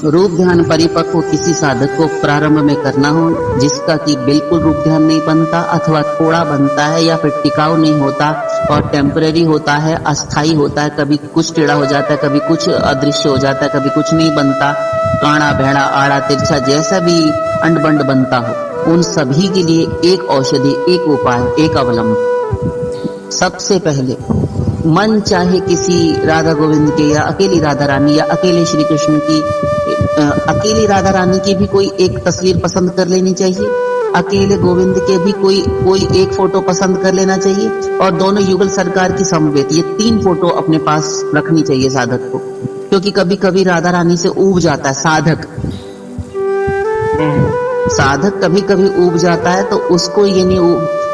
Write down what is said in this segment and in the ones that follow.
रूप ध्यान परिपक्व किसी साधक को प्रारंभ में करना हो, जिसका कि बिल्कुल रूप ध्यान नहीं बनता अथवा थोड़ा बनता है या फिर टिकाऊ नहीं होता और टेम्परेरी होता है, अस्थाई होता है, कभी कुछ टेढ़ा हो जाता है, कभी कुछ अदृश्य हो जाता है, कभी कुछ नहीं बनता, काड़ा भेड़ा आड़ा तिरछा जैसा भी अंड बंड बनता हो, उन सभी के लिए एक औषधि, एक उपाय, एक अवलंबन। सबसे पहले मन चाहे किसी राधा गोविंद के या अकेली राधा रानी या अकेले श्री कृष्ण की, अकेली राधा रानी की भी कोई एक तस्वीर पसंद कर लेनी चाहिए, अकेले गोविंद के भी कोई एक फोटो पसंद कर लेना चाहिए, और दोनों युगल सरकार की समवेत, ये 3 फोटो अपने पास रखनी चाहिए साधक को, क्योंकि कभी कभी राधा रानी से ऊब जाता है साधक कभी कभी ऊब जाता है, तो उसको ये नहीं,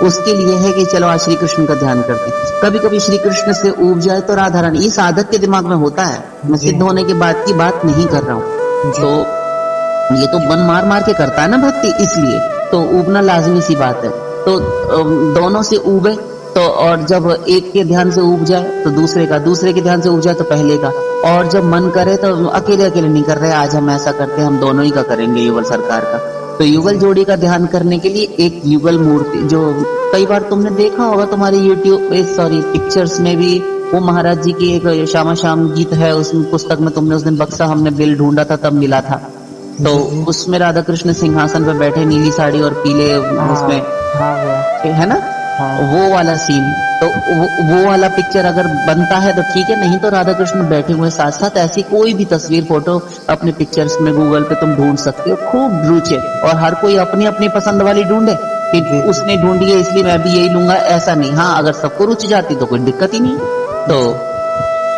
उसके लिए है कि चलो आज श्री कृष्ण का ध्यान करते हैं। कभी कभी श्री कृष्ण से ऊब जाए तो राधा रानी, ये साधक के दिमाग में होता है, मैं सिद्ध होने के बाद की बात नहीं कर रहा हूँ। तो ये तो मन मार मार के करता है ना भक्ति, इसलिए तो ऊबना लाजमी सी बात है। तो दोनों से ऊबे तो, और जब एक के ध्यान से ऊब जाए तो दूसरे का, दूसरे के ध्यान से ऊब जाए तो पहले का, और जब मन करे तो अकेले अकेले नहीं कर रहे, आज हम ऐसा करते हैं, हम दोनों ही का करेंगे युगल सरकार का। तो युगल जोड़ी का ध्यान करने के लिए एक युगल मूर्ति, जो कई बार तुमने देखा होगा तुम्हारे यूट्यूब पिक्चर्स में भी, वो महाराज जी की एक श्यामा श्याम गीत है, उस पुस्तक में तुमने उस दिन बक्सा हमने बिल ढूंढा था तब मिला था, तो उसमें राधा कृष्ण सिंहासन पे बैठे, नीली साड़ी और पीले उसमें है ना, वो वाला सीन, तो वो वाला पिक्चर अगर बनता है तो ठीक है, नहीं तो राधा कृष्ण बैठे हुए साथ साथ ऐसी कोई भी तस्वीर फोटो अपने पिक्चर्स में गूगल पे तुम ढूंढ सकते हो, खूब रुचि, और हर कोई अपनी अपनी पसंद वाली ढूंढे कि उसने ढूंढी है इसलिए मैं भी यही लूंगा, ऐसा नहीं। हाँ, अगर सबको रुचि जाती तो कोई दिक्कत ही नहीं। तो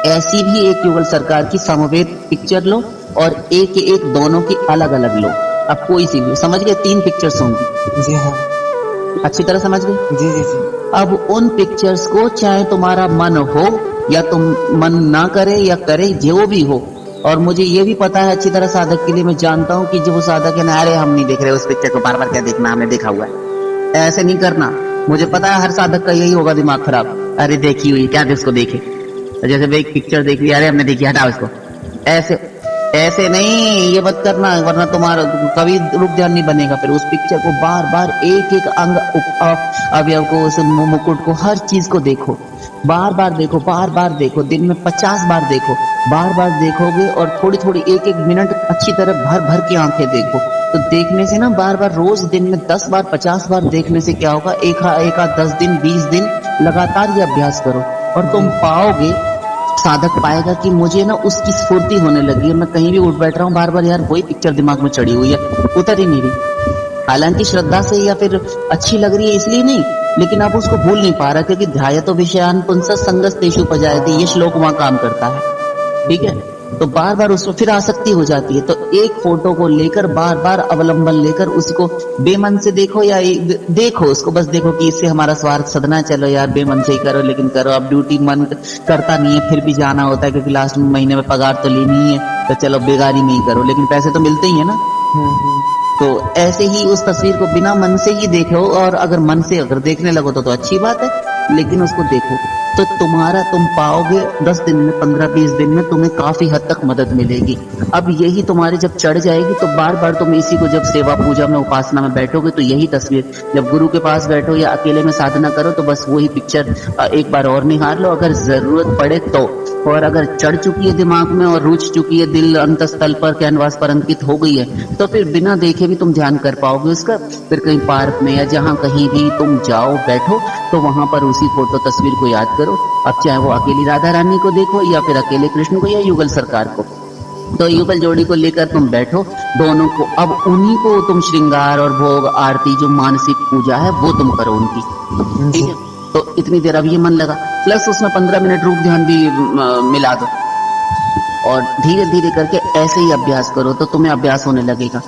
ऐसी भी एक युगल सरकार की समवेत पिक्चर लो और एक एक दोनों की अलग अलग लो, अब कोई सी भी, समझ गए, 3 पिक्चर्स होंगी। जी हाँ, अच्छी तरह समझ गए। जी जी जी। अब उन पिक्चर्स को चाहे तुम्हारा मन हो या तुम मन ना करे या करे, जो भी हो, और मुझे ये भी पता है अच्छी तरह साधक के लिए, मैं जानता हूँ कि जो वो साधक है ना, अरे हम नहीं देख रहे उस पिक्चर को, बार बार क्या देखना, हमने देखा हुआ है, ऐसे नहीं करना। मुझे पता है हर साधक का यही होगा दिमाग खराब, अरे देखी हुई क्या उसको देखे, जैसे भाई एक पिक्चर देख ली, अरे हमने देखी, हटाओ इसको, ऐसे नहीं, ये मत करना, वरना तुम्हारा कभी रूप ध्यान नहीं बनेगा। फिर उस पिक्चर को बार बार एक एक अंग अवयव को, उस मुकुट को, हर चीज को देखो, बार बार देखो, बार बार देखो, दिन में 50 बार देखो, बार बार देखोगे, और थोड़ी थोड़ी एक एक मिनट अच्छी तरह भर भर की आंखें देखो। तो देखने से ना, बार बार रोज दिन में 10 बार 50 बार देखने से क्या होगा, एक 10 दिन 20 दिन लगातार ये अभ्यास करो, और तुम पाओगे, साधक पाएगा कि मुझे ना उसकी स्फूर्ति होने लगी है, मैं कहीं भी उठ बैठ रहा हूँ, बार बार यार वही पिक्चर दिमाग में चढ़ी हुई है, उतर ही नहीं रही। हालांकि श्रद्धा से या फिर अच्छी लग रही है इसलिए नहीं, लेकिन आप उसको भूल नहीं पा रहा, क्योंकि ध्यायतो विषयान पुंसः संगस्तेषु उपजायते, ये श्लोक वहां काम करता है। ठीक है, तो बार बार उसमें फिर आसक्ति हो जाती है। तो एक फोटो को लेकर बार बार अवलंबन लेकर उसको बेमन से देखो, या देखो उसको, बस देखो कि इससे हमारा स्वार्थ सदना, चलो यार बेमन से ही करो, लेकिन करो। अब ड्यूटी मन करता नहीं है, फिर भी जाना होता है, क्योंकि लास्ट महीने में पगार तो लेनी है, तो चलो बेगारी नहीं करो, लेकिन पैसे तो मिलते ही है ना। तो ऐसे ही उस तस्वीर को बिना मन से ही देखो, और अगर मन से अगर देखने लगो तो अच्छी बात है, लेकिन उसको देखो तो तुम पाओगे 10 दिन में, 15-20 दिन में तुम्हें काफी हद तक मदद मिलेगी। अब यही तुम्हारे जब चढ़ जाएगी तो बार बार तुम इसी को, जब सेवा पूजा में उपासना में बैठोगे तो यही तस्वीर, जब गुरु के पास बैठो या अकेले में साधना करो तो बस वही पिक्चर एक बार और निहार लो, अगर जरूरत पड़े तो। और अगर चढ़ चुकी है दिमाग में और रुच चुकी है, दिल अंतस्थल पर, कैनवास पर अंकित हो गई है, तो फिर बिना देखे भी तुम ध्यान कर पाओगे उसका। फिर कहीं पार्क में या जहाँ कहीं भी तुम जाओ बैठो, तो वहां पर उसी फोटो तस्वीर को याद करो। अब चाहे वो अकेली राधा रानी को देखो या फिर अकेले कृष्ण को या युगल सरकार को, तो युगल जोड़ी को लेकर तुम बैठो दोनों को। अब उन्हीं को तुम श्रृंगार और भोग आरती, जो मानसिक पूजा है वो तुम करो उनकी। ठीक है, तो इतनी देर अब ये मन लगा, प्लस उसमें 15 मिनट रूप ध्यान भी मिला दो, और धीरे धीरे करके ऐसे ही अभ्यास करो तो तुम्हें अभ्यास होने लगेगा।